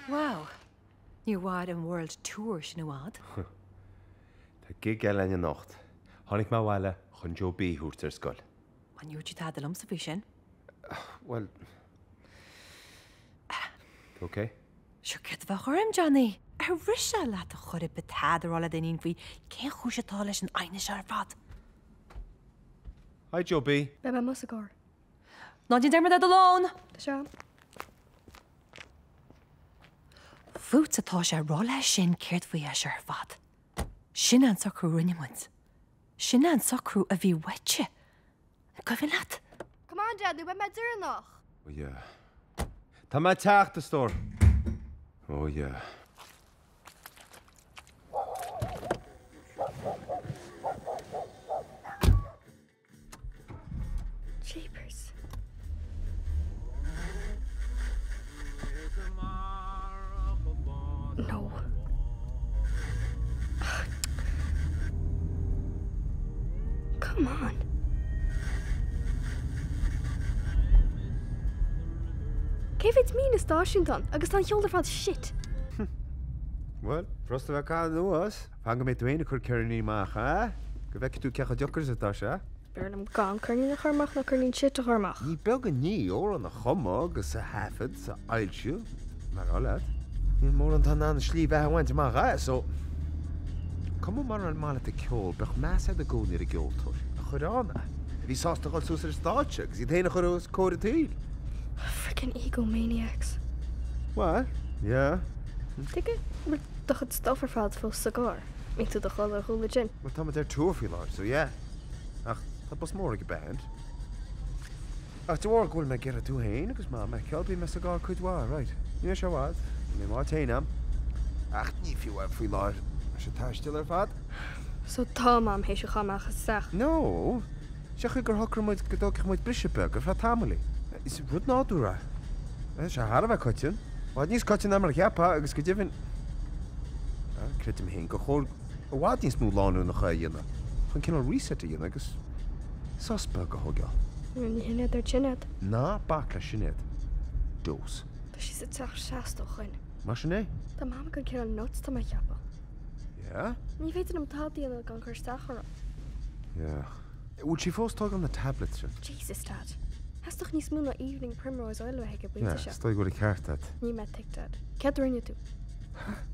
Wow. Níor bháid an World Tour sin bhád. Tá gig eile in nacht. Tháinig má bhile chun Joe B thuairt ar scoil. An dúirt tá a lomsa bhí sin. Well... OK? Sure cad bheith chum, Johnny. Ar risa leat a chuir betádarála daoine faoi cé chúisetá leis an aine se ar fad. Hi, Joe B. Be me mus agóir. Ná dín dermad alón. Tá se. Fút atá sé rála sin céirt faoi a se ar fad. Sin an sacrú rinnemuint. Sin an sacrú a bhí wete. Go bhí leat. Come on, Dad, nu ben me dúr noch. Oh, yeah. Tá má teach the store. Oh, yeah. Jeepers. No. Come on. Céh it's mí na stáisiúntan agus tá cheoltar fád shit. Well, prosta bheith cá nuas. Fanga mé dúine chur ceirní máach, ha? Go bheice tú cecha deochars atá se? Bearnam gan chuirní na chumach na chuirnín shit a chumach. Ní beag ní ó an na chuma agus sa hafid sa ailsiú. Mar álead. Ní mór an tan an slí bheith haint máach, ha? So... Cuma mar an mála a ceol, bech meas a gcónir a geoltóir. A chur ána. Bhí sásta gáil sús ar stáitse, agus í dhéana chur os cóir tíl. Frickin' egomaniacs. What? Yeah. Take it, maar toch het stofferveld voor cigar. Ik doe toch wel een goede gin. Wat dan met haar toerfie laat, so yeah. Ach, dat was morgen band. Ach, de oor wil mij gerra toe heen, dus maar mij kelpie met cigar could waar, right? Ja, zo wat. Nee, maar heen hem. Ach, niet veel uit voor laat. Als je thuis stil ervaart. Zo tamam heeft je gamma gezegd. No. Zeg ik er hokker moet gedokkig moet brisje bukken, vraat hameli. Is het goed nou door? Is je haar weg kotjen? Wat niet kotjen naar maar ja, ik schiet even. Ik kreeg hem heen, gewoon. Wat niet moet laten nog gaan je. Van kunnen resetten je, dus. Sasbukken hoor je. En je net er chinet. Na, bakla net. Doos. Dus je zit zo saas toch in. Maar nee. Dan mama kan keer een nood te maken. Ja? Je weet hem taal die dan kan kerstdagen. Ja. Would she first talk on the tablets? Jesus, Dad. Has toch niet smoel naar evening primrose oil wegen bij Ja, te stel je goed ik kaart dat. Niet met tik dat. Ik heb er in je toe.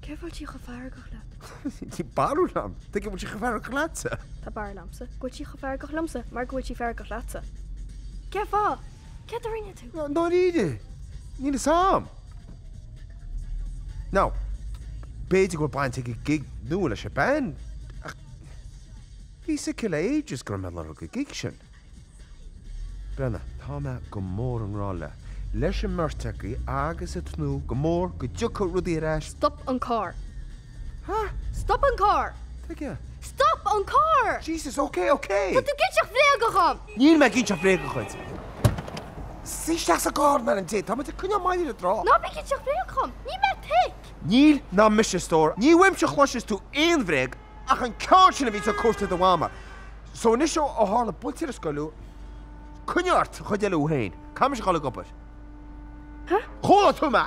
Ik heb wat je gevaar gehad. Die barolam. Denk je wat je gevaar gelaten? Dat barolamse. Goed je gevaar gehad, maar goed je gevaar gehad. Ik heb wat. Ik heb er in je toe. No, niet. Niet de saam. Nou, beter go bij een gig nu als je bent. Wie se kill ages grammar og gigshin. Brenna, tá me go mór an rála. Leis an marteachí agus a tnú go mór go dúcha rudí reis. Stop an car. Ha? Stop an car. Take Stop an car. Jesus, okay. Wat tú get your vlegagham. Níl me ginn fréga chuid. Sísteach a gá me an té, tá me cunne maiile a drá. No, be get your vlegagham. Ní me tik. Níl ná mise stór. Ní weimse chluis tú éon bhréag ach an cáirsin a bhí a cósta do bháma. So ní seo ó hála builtíar a scoilú. Cunneart chuid eile úhéin. Camis gála gopad. Huh? Chola tú me!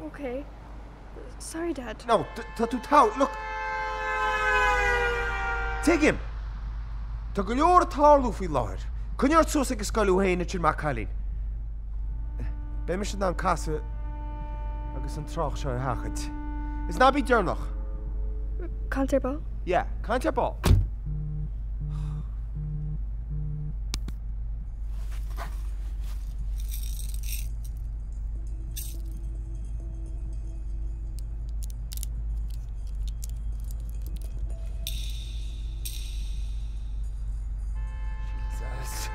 Okay. Sorry, Dad. No, tá tú tá, look. Take him. Tá go leor a tálú faoi láthir. Cunneart sús ag scoilú héin a tín mac chalín. Bé me sin an casa agus an trách seo ar hachad. Is ná bí dearnach? Counterball? Yeah, counterball. Jesus.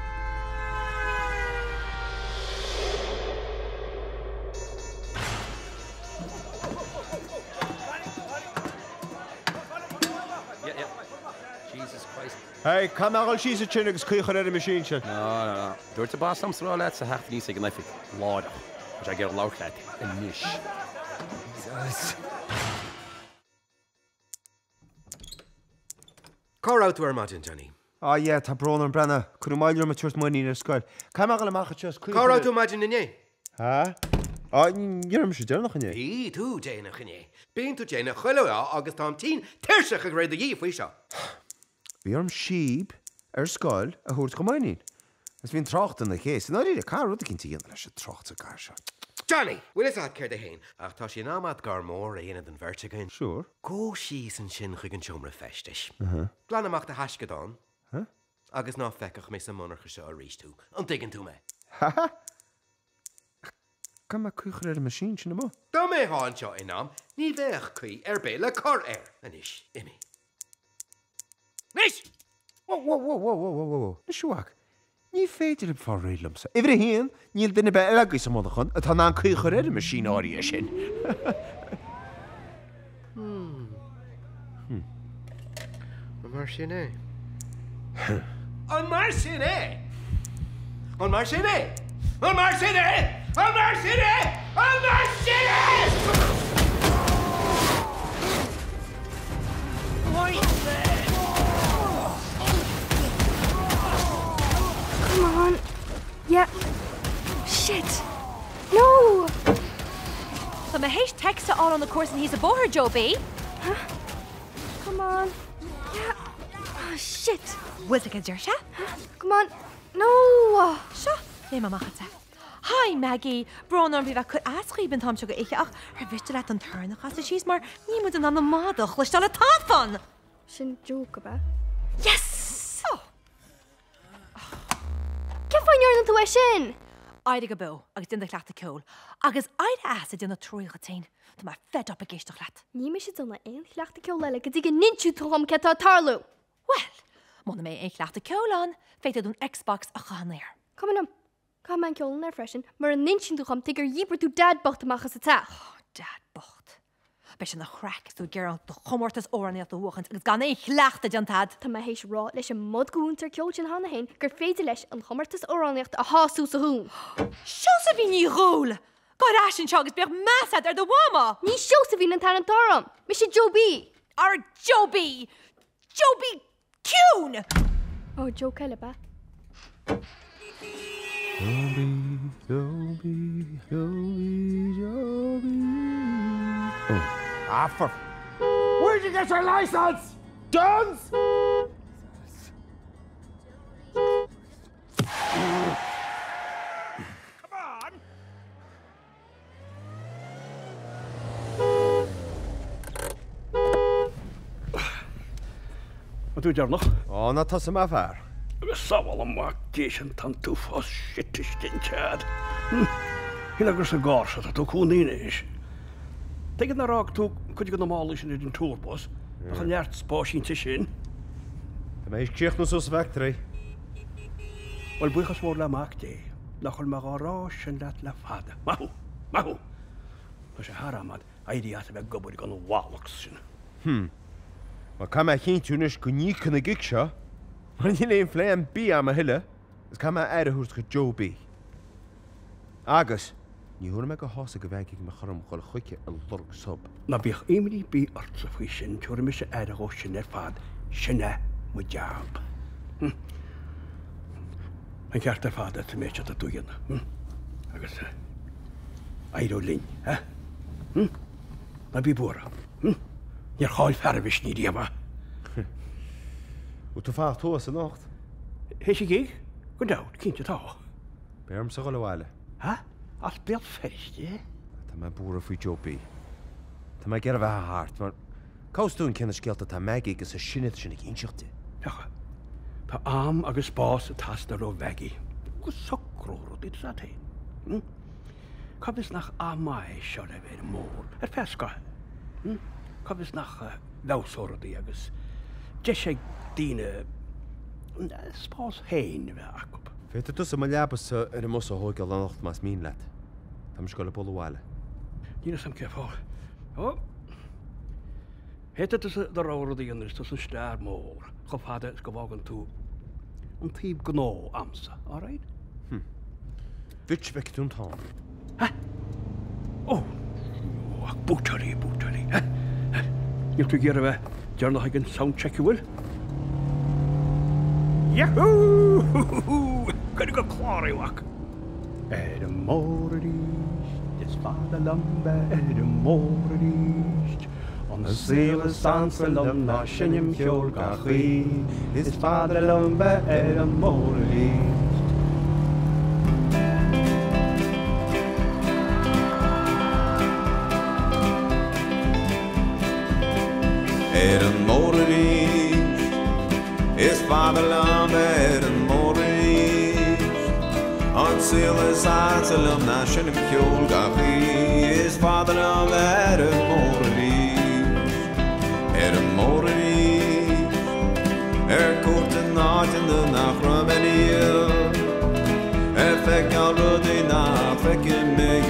Hey, come on, she's a chinnigs, Kuicher at a machine. No. Dúirt a bás samsrá le a hecht níos ag an leifig. Láda. Which I get a lochet in niche. Car out to our imagine, Johnny. Oh, yeah, tá brón an brenna. Cwn i'n mailio am y twrs mwyn i'n ysgol. Cael magal am achos just Kuicher. Car out to imagine in ye. Ha? O, you're am siwr noch yn ye. Bí tú Jane in ye. Bín tú Jane chwilio agus tám tín teirseach a greid a ye fwy seo. Bí am siib ysgol a hwrt gymwynin. Ys fi'n trocht yn y ches. Yn oed i'r car rwyd cyn ti yn leis y trocht y car sio. Johnny, will is that cair de hain? Ach tá sin amad gar mór a dhéanad an vertigain. Sure. Go síos an sin chuig an siomra festis. Glan amach de hascadán. Agus ná fecach mé sa monarcha seo a rís tú. An digan tú me. Ha? Kan ma Kuicher ar y machine sy'n yma? Tá mé háin seo inam, ní bheith chuí bé le car anis, imi. Nis! Whoa. Nisiwag. Ní féidir yn ffordd reid lymsa. Ifr y hyn, níl dyn i be elagwys am oddachon, a tan na'n Kuicher ar y machine ori a sy'n. An mar sin é. An mar sin é! An mar sin é! An mar sin é! An mar sin é! An mar sin é! Come on. Yeah. Shit. No! Tá ma hééis texta all on the course and he's a boher, Joby. Come on. Yeah. Oh, shit. Was it a dersha? Come on. No! Sure. Le ma machata. Hi, Maggie. Bron on viva could ask you ben Tom sugar ich ach her vistel at an turn as she's mar nie moet an an madach le stal a tafon. Sin joke about. Yes. Oh. Can find your intuition. Aide go bo, agus din de clata cool. Agus aide acid in a troiga tain. Tá ma fed up a geistach lat. Ní me sé donna ein chleachta ceol leile go dtí ninú tom cetá tarlú. Well, mona mé ein clata cool an, féited un Xbox a chanéir. Come on. Come an ceol na freisin, mar an ninsin tú chum tigur yibr tú dad bocht amachchas a ta. Dad bocht. Bes an a chraic tú geralt de chomortas orani at de hoogend, agus gan ein chleachta jantad. Tá ma hééis rá leis an mod goúntar ceol sin hanna hain gur féidir leis an chomortas oranacht a háú sa hún. Sios a bhí ní rúl. God asin segus beag masad ar do wama. Ní seo sa bhín an tan an tarm. Mi sé Joe B. Ar Joby. Joby Cún. Oh, Joe Kelly ba. Joby. Ah, for... Where'd you get your license? Jones? Wat doe je daar nog? Oh, na tas yma fer. We zou allemaal geesje tan toe vast shit is din chad. Hina gros a gors dat ook gewoon in is. Tegen naar raak toe kun je normaal is in een tourbus. We gaan net spaasje te zien. Tá ma eich nos os factory. Wel bwy chas la maakte. Nachol ma garage en dat la fada. Mahu. Dus haramad. Aidi at be gobor gan walax. Ma kam ma geen tunis go ní kunna gig seo. Maar nie een fleim bí am a hille. Is kam ma eire húst go Joby. Agus, ní húna me go hása go bheith me chum choil chuice a lorg sub. Na bích éimí bí artsa fwy sin, tuair mis air go sin fad, sinna mu jab. An ceart ar fad at méid a dúgan. Agus, airó linn, Na bí búra. Níor cháil fervis ní díama. Ú tú fá tú sa nacht? Hé sé gig? Go dáut, cinnte tá. Bearm sa goile bhile. Ha? As beal ferist, Tá ma búra faoi Joby. Tá ma ger a bheith hart, mar cosún cinna scialta tá meigi agus a sinad sinna inseachta. Techa. Tá am agus bás a tasna ó vegi. Go socrór dit sa te. Cabis nach amai seo a bhéir mór. Pesca. Cabis nach bhesóradí agus. De sé díine spás héin bheith acu. Féidir tu ma leabas ar a mus hóig le nacht más mín leat. Tá go le bolhile. Díine sam ce fá. Ó. Héte de ráradí an is an stair mór. Chofada is gewogen toe. Een typ gno amsa, all right? Which back to town? Oh, buttery. You to get away. Journal I can sound check you will. Yahoo! Can you go quarry walk? Morris, Father Lambert, Morris. On the sail of Sansalom, Nashinim Fjorgachi, his Father Lambert, Morris. Eden Morris, his Father Lambert, Morris. On Silas Anselm, Nashinim Kjolgachi, his Father Lambert, Morris. Eden Morris, kocht de nacht in de nacht Romania. Fek al de nacht, fek in me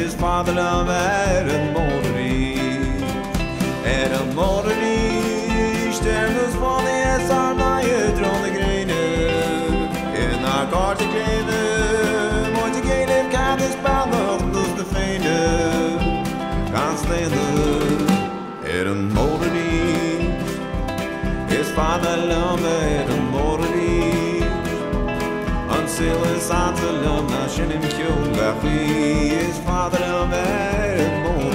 his Father Lambert, Morris. Eden Morris, stervens van de SR naar je dronde grenen. In haar kort te kleven, mooi te geven, kan de spel nog dus de vrienden gaan stelen. Eden Morris, is Vader Lambert, Eden Morris. Until it's on to love, now she didn't kill Gachi, is Father Lambert, Eden Morris.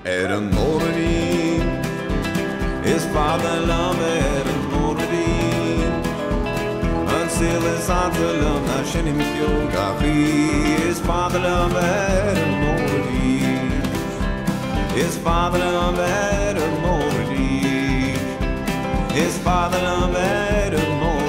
Eden Morris, is Father Lambert, Eden Morris. Until it's on to love, now she didn't feel Gachi, is Father Lambert, Eden Morris. Is Father Lambert, Eden Morris. Is Father Lambert, Eden Morris.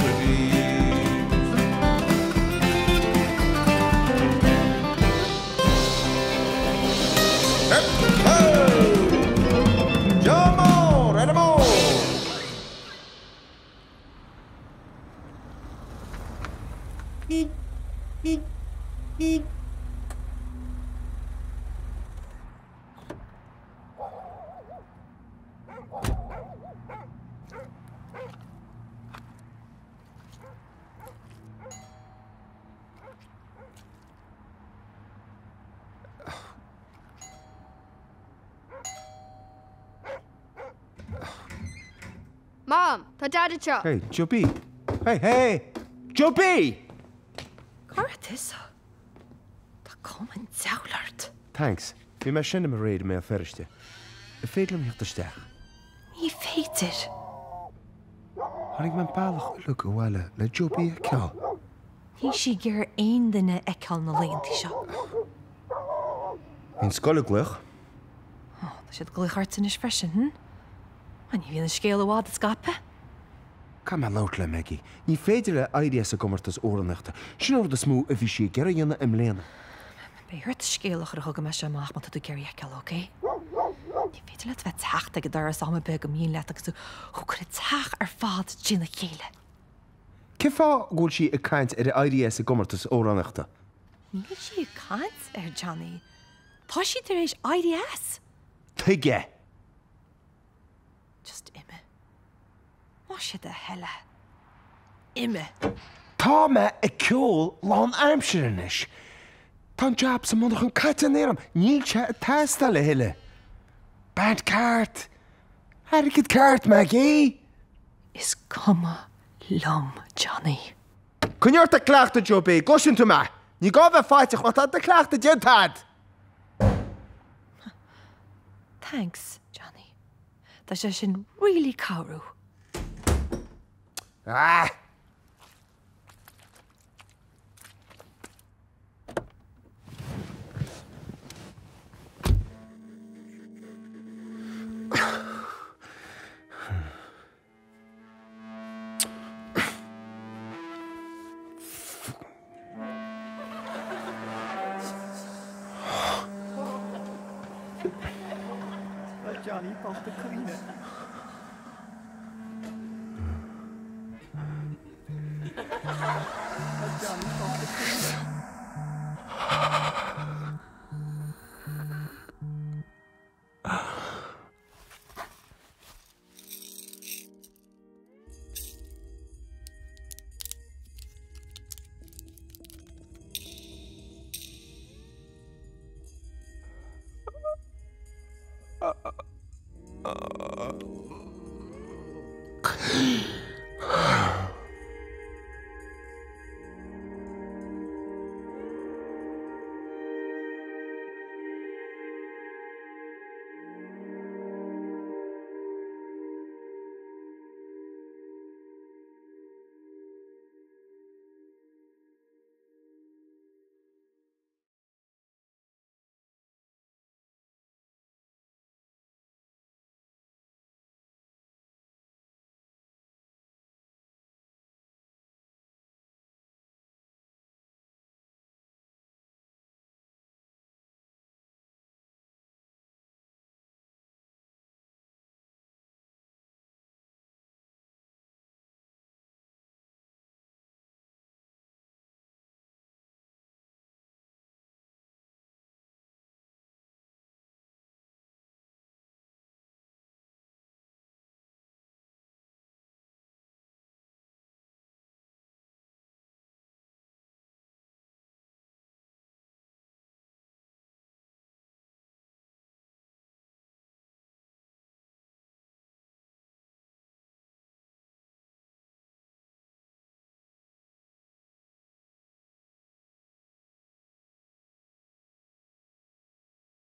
Mom, tá dad seo. Hey, Joby. Hey, Joby! Cartis. Tá common zaulart. Thanks. Bhí me sinna mar réad mé feriste. I féadlam hiachtarsteach. Ní féidir. Tháinig man bailach ullach go bhile le Joby a ceall. Ní si gur aon duine eiceall na léontí seo. Bhín scoile gluach. Tá siad gluchart in is freisin, A ní bhíon scéal bhád a scape? Ca me lát le Maggie. Ní féidir le ideas a gomartas óranachta. Sin ór de smú a bhí si gear dhéanana im léana. Bé hurt scéalach ar thugam me sem amach má tú geir eiceall, oké? Ní féidir le bheith teachta go dar sama be go míon leat agus tú chugur teach ar fád dina chéile. Cé fá ghúil si a caint ar ideas a gomartas óranachta? Ní si cant ar Johnny. Tá si tar éis IDS. Tuige! Just ime. Má si de heile. Ime. Tá me a ceol lán aimsirinis. Tá job sa mundach an caite néram. Níl se a testa le hiile. Bad cart. Harricid cart, Maggie. Is cuma lom, Johnny. Cwnniwr dy clach dy Joby, gosyn tu ma. Ni gofio ffaitach o dy clach dy jentad. Thanks, Johnny. Tá sé sin really cowrú. Ah! Johnny past the cleaner.